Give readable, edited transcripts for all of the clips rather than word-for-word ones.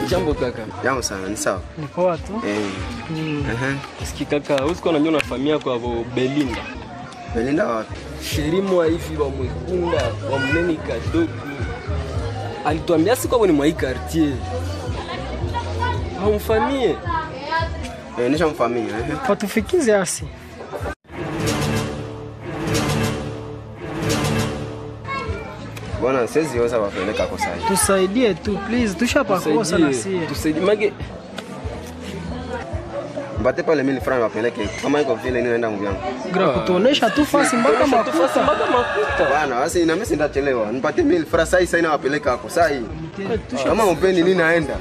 Jambo kaka. Jambo sana, ni sawa. Ni poa tu. Siki kaka, usiko na nyona familia kwa Belinda. Belinda wapi? Sherimu wa hivi wa Mwekunda, wa Mneni Kadogo. Alituambia siko ni mwa hii quartier. Haumfamie. Nisha mfamia. Watufikize asi. Bwana sisi yoza wapeleka kwa sasa. Tusaidie tu please, tushapakosa na sie. Tusaidie mage. Mbate pale 1000 francs wapeleke. Kama iko vile ninaenda mvyangu. Gra kutonesha tu fasi mpaka makuta. Bwana, basi ina mimi sindachelewa. Nipate 1000 francs sasa ina wapeleka hapo. Sasa hii. Kama mpeni nini naenda?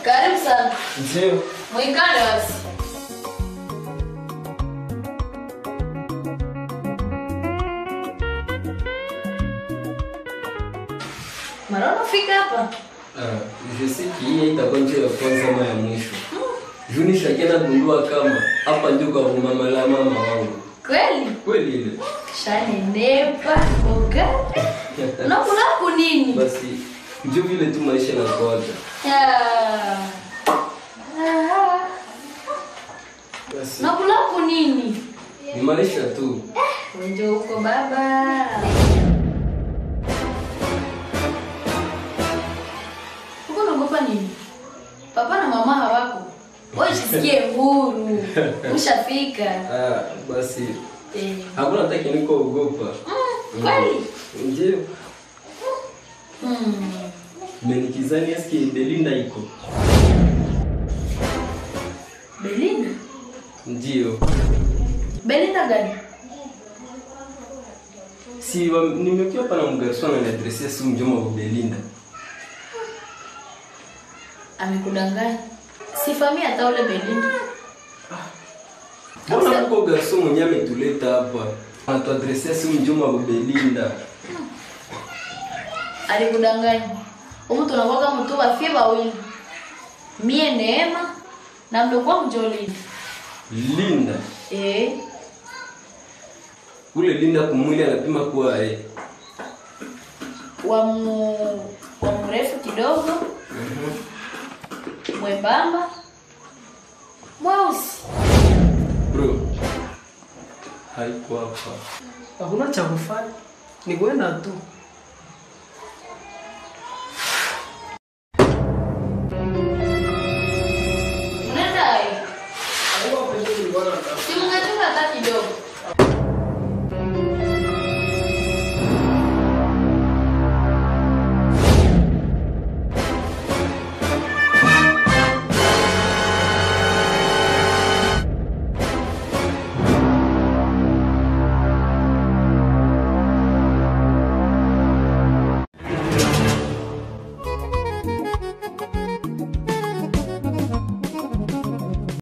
Karibu sana. Ndio. Mwikane basi. Mara unafika hapa? Je sais que hii itakuwa njia ya kwanza ama ya mwisho. Juni shakena gundua kama hapa ndio kwa mama la mama wangu. Kweli? Kweli ile. Shani nepa, oga. Unakula nini? Basi ndio vile tu maisha yanakuwa. Basi. Unakula nini? Ni maisha tu. Njoo huko baba. Uko unaogopa nini? Papa na mama hawako. Wewe jisikie huru. Ushafika. Basi. Hakuna hata kiniko ogopa. Kweli? Ndio. Menikizani eski Belinda iko. Belinda? Ndio. Belinda gani? Si nimekuwa hapa na mgarso na adresi si mjoma wa Belinda. Amekudanganya. Sifamia hata ule Belinda. Mbona uko garso mwenye ametuleta hapa? Atu adresi si mjoma wa Belinda. Alikudanganya. Huyu tunakuwa mtu wa fiba wili. Mie Neema na mdogo Mjoli. Linda. Ule Linda kumwili anapima kuwa wa mrefu kidogo. Mwembamba. Mweusi. Bro. Haiko hapa. Hakuna cha kufanya. Ni kwenda tu.